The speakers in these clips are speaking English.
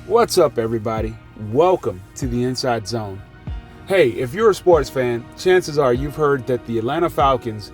What's up, everybody? Welcome to the Inside Zone. Hey, if you're a sports fan, chances are you've heard that the Atlanta Falcons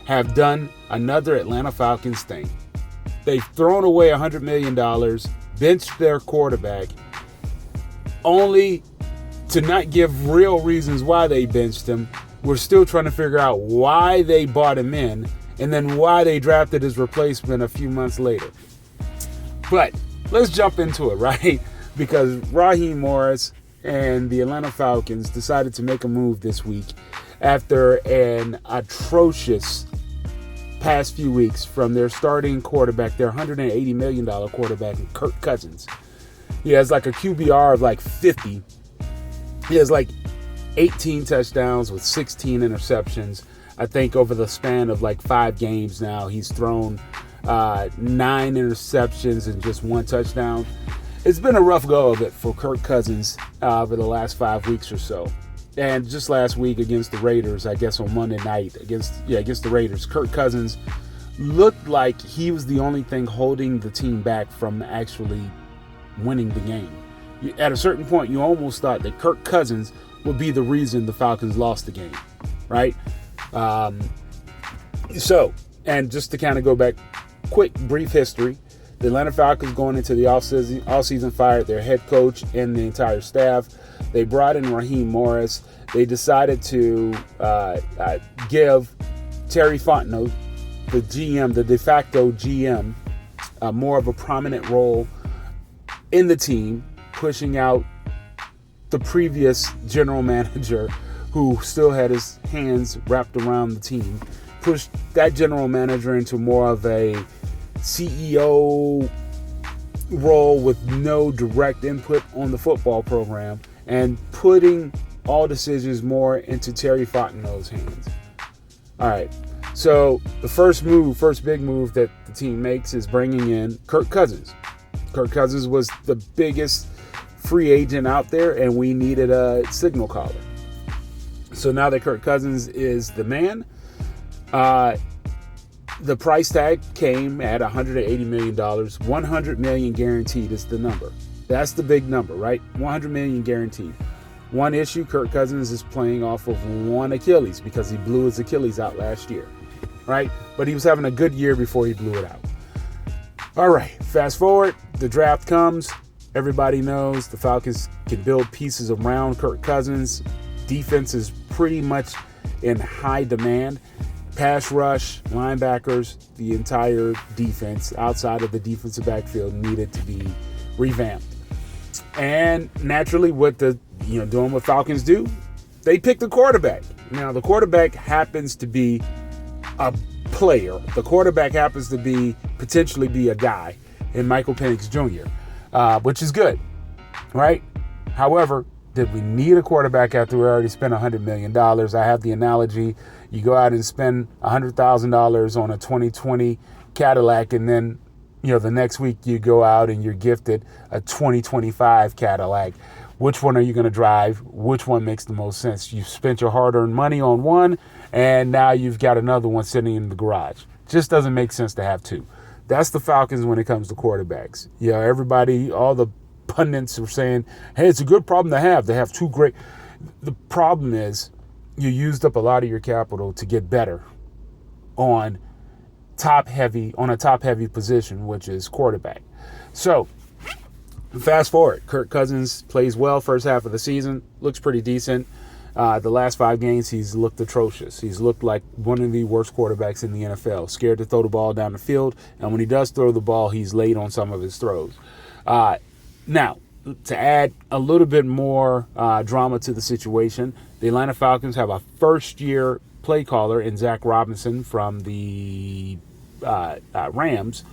have done another Atlanta Falcons thing. They've thrown away $100 million, benched their quarterback, only to not give real reasons why they benched him. We're still trying to figure out why they bought him in and then why they drafted his replacement a few months later. But let's jump into it, right? Because Raheem Morris and the Atlanta Falcons decided to make a move this week after an atrocious past few weeks from their starting quarterback, their $180 million quarterback, Kirk Cousins. He has like a QBR of like 50. He has like 18 touchdowns with 16 interceptions. I think over the span of like 5 games now, he's thrown 9 interceptions and just 1 touchdown. It's been a rough go of it for Kirk Cousins over the last 5 weeks or so. And just last week against the Raiders, I guess on Monday night against the Raiders, Kirk Cousins looked like he was the only thing holding the team back from actually winning the game. At a certain point, you almost thought that Kirk Cousins would be the reason the Falcons lost the game, right? And just to kind of go back, quick, brief history. The Atlanta Falcons going into the offseason fired their head coach and the entire staff. They brought in Raheem Morris. They decided to give Terry Fontenot, the GM, the de facto GM, more of a prominent role in the team, pushing out the previous general manager who still had his hands wrapped around the team, pushed that general manager into more of a CEO role with no direct input on the football program and putting all decisions more into Terry Fontenot's hands. All right. So the first big move that the team makes is bringing in Kirk Cousins. Kirk Cousins was the biggest free agent out there, and we needed a signal caller. So now that Kirk Cousins is the man, the price tag came at $180 million. $100 million guaranteed is the number. That's the big number, right? $100 million guaranteed. One issue, Kirk Cousins is playing off of one Achilles because he blew his Achilles out last year, right? But he was having a good year before he blew it out. All right, fast forward, the draft comes. Everybody knows the Falcons can build pieces around Kirk Cousins. Defense is pretty much in high demand. Pass rush, linebackers, the entire defense outside of the defensive backfield needed to be revamped. And naturally, doing what Falcons do, they pick the quarterback. Now, the quarterback happens to be a player. The quarterback happens to potentially be a guy in Michael Penix Jr., which is good, right? However, did we need a quarterback after we already spent $100 million? I have the analogy. You go out and spend $100,000 on a 2020 Cadillac, and then, the next week you go out and you're gifted a 2025 Cadillac. Which one are you going to drive? Which one makes the most sense? You've spent your hard-earned money on one, and now you've got another one sitting in the garage. Just doesn't make sense to have two. That's the Falcons when it comes to quarterbacks. Everybody, all the pundits are saying, hey, it's a good problem to have. They have 2 great. The problem is you used up a lot of your capital to get better on a top heavy position, which is quarterback. So fast forward, Kirk Cousins plays well first half of the season, looks pretty decent. The last 5 games, he's looked atrocious. He's looked like one of the worst quarterbacks in the NFL, scared to throw the ball down the field. And when he does throw the ball, he's late on some of his throws. Now, to add a little bit more drama to the situation, the Atlanta Falcons have a first-year play caller in Zach Robinson from the Rams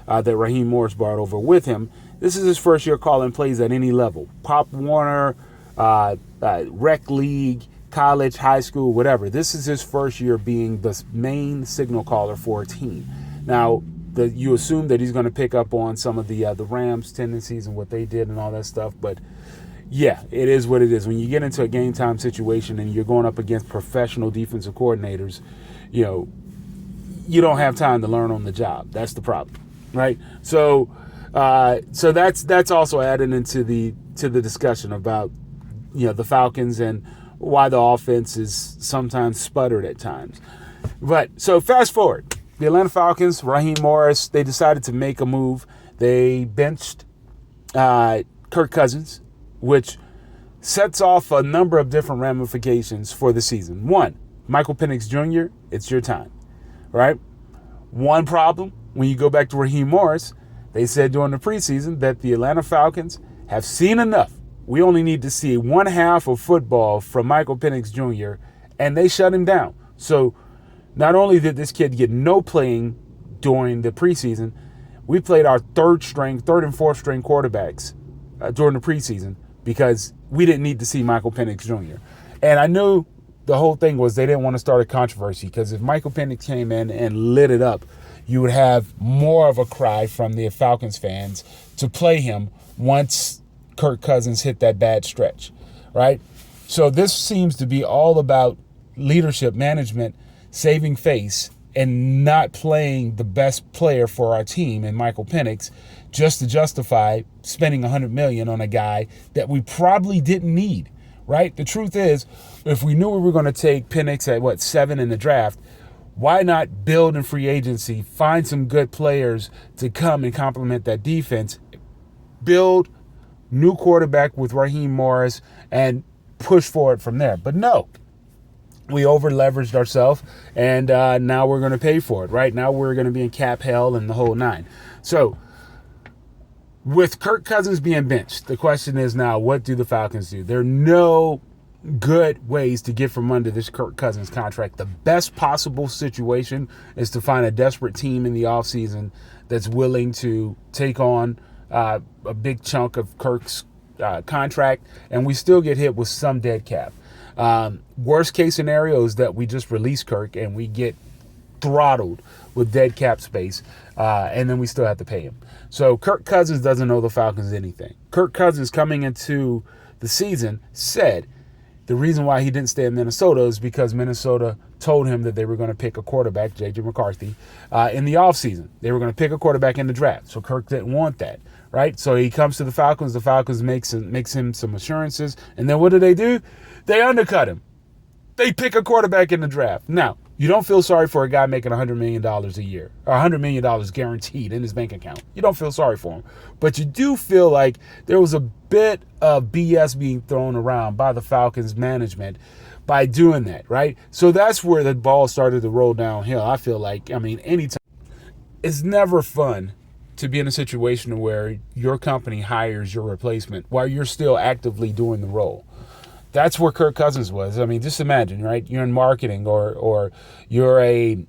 that Raheem Morris brought over with him. This is his first year calling plays at any level. Pop Warner, rec league, college, high school, whatever. This is his first year being the main signal caller for a team. Now, you assume that he's going to pick up on some of the Rams' tendencies and what they did and all that stuff. But, yeah, it is what it is. When you get into a game-time situation and you're going up against professional defensive coordinators, you don't have time to learn on the job. That's the problem, right? So So that's also added into the discussion about the Falcons and why the offense is sometimes sputtered at times. But so fast forward, the Atlanta Falcons, Raheem Morris, they decided to make a move. They benched Kirk Cousins, which sets off a number of different ramifications for the season. One, Michael Penix Jr., it's your time, right? One problem, when you go back to Raheem Morris, they said during the preseason that the Atlanta Falcons have seen enough. We only need to see one half of football from Michael Penix Jr., and they shut him down. So not only did this kid get no playing during the preseason, we played our third and fourth string quarterbacks during the preseason because we didn't need to see Michael Penix Jr. And I knew the whole thing was they didn't want to start a controversy because if Michael Penix came in and lit it up, you would have more of a cry from the Falcons fans to play him once Kirk Cousins hit that bad stretch, right? So this seems to be all about leadership, management, saving face, and not playing the best player for our team in Michael Penix just to justify spending $100 million on a guy that we probably didn't need, right? The truth is, if we knew we were going to take Penix at 7 in the draft, why not build in free agency, find some good players to come and complement that defense, build new quarterback with Raheem Morris, and push forward from there? But no. We over-leveraged ourselves, and now we're going to pay for it, right? Now we're going to be in cap hell and the whole nine. So with Kirk Cousins being benched, the question is now, what do the Falcons do? There are no good ways to get from under this Kirk Cousins contract. The best possible situation is to find a desperate team in the offseason that's willing to take on a big chunk of Kirk's contract, and we still get hit with some dead cap. Worst case scenario is that we just release Kirk and we get throttled with dead cap space, and then we still have to pay him. So Kirk Cousins doesn't owe the Falcons anything. Kirk Cousins, coming into the season, said the reason why he didn't stay in Minnesota is because Minnesota told him that they were going to pick a quarterback, J.J. McCarthy, in the offseason. They were going to pick a quarterback in the draft. So Kirk didn't want that, right? So he comes to the Falcons. The Falcons makes him some assurances. And then what do? They undercut him. They pick a quarterback in the draft. Now, you don't feel sorry for a guy making $100 million a year, or $100 million guaranteed in his bank account. You don't feel sorry for him. But you do feel like there was a bit of BS being thrown around by the Falcons management by doing that, right? So that's where the ball started to roll downhill. I feel like, anytime. It's never fun to be in a situation where your company hires your replacement while you're still actively doing the role. That's where Kirk Cousins was. Just imagine, right? You're in marketing or you're a,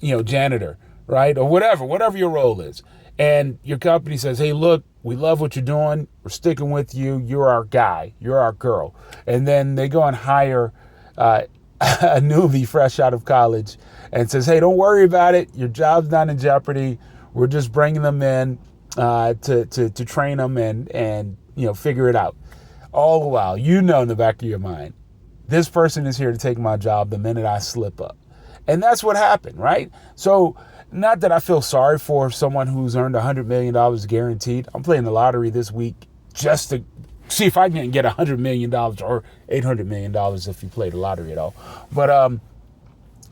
janitor, right? Or whatever your role is. And your company says, hey, look, we love what you're doing. We're sticking with you. You're our guy. You're our girl. And then they go and hire a newbie fresh out of college and says, hey, don't worry about it. Your job's not in jeopardy. We're just bringing them in to train them and figure it out. All the while, in the back of your mind, this person is here to take my job the minute I slip up. And that's what happened, right? So not that I feel sorry for someone who's earned $100 million guaranteed. I'm playing the lottery this week just to see if I can get $100 million or $800 million if you play the lottery at all. But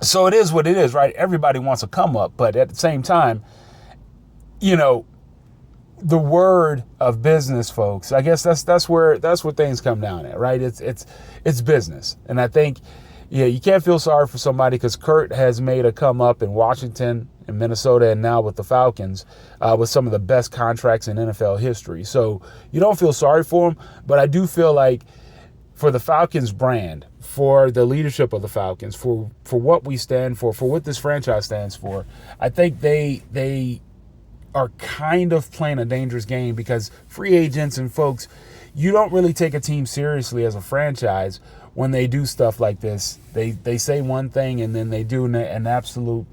so it is what it is, right? Everybody wants a come up, but at the same time, the word of business, folks, I guess that's what things come down at, right? It's business. And I think, you can't feel sorry for somebody because Kurt has made a come up in Washington and Minnesota and now with the Falcons with some of the best contracts in NFL history. So you don't feel sorry for him, but I do feel like for the Falcons brand, for the leadership of the Falcons, for what we stand for what this franchise stands for, I think they are kind of playing a dangerous game because free agents and folks, you don't really take a team seriously as a franchise when they do stuff like this. They say one thing and then they do an absolute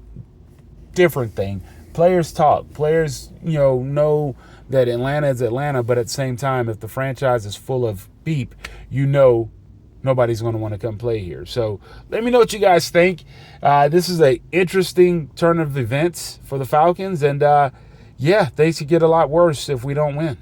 different thing. Players talk. Players, know that Atlanta is Atlanta, but at the same time, if the franchise is full of beep, nobody's going to want to come play here. So let me know what you guys think. This is an interesting turn of events for the Falcons, and yeah, things could get a lot worse if we don't win.